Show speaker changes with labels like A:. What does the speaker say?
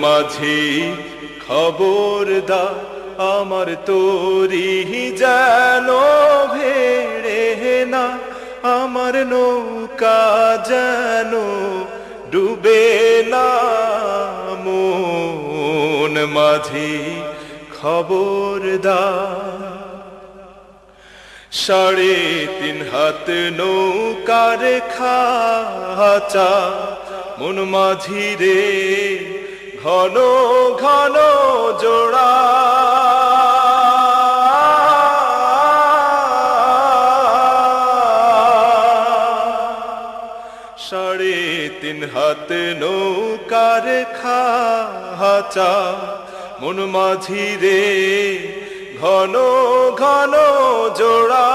A: মাঝি খবরদার আমার তরি যেন ভেড়ে না, আমার নৌকা যেন ডুবে না। মন মাঝি খবরদার। 3.5 হাত নৌকার খাঁচা, মন মাঝি রে ঘন ঘন জোড়া। 3.5 হাত নৌকার খাঁচা, মন মাঝি রে ঘন ঘন জোড়া।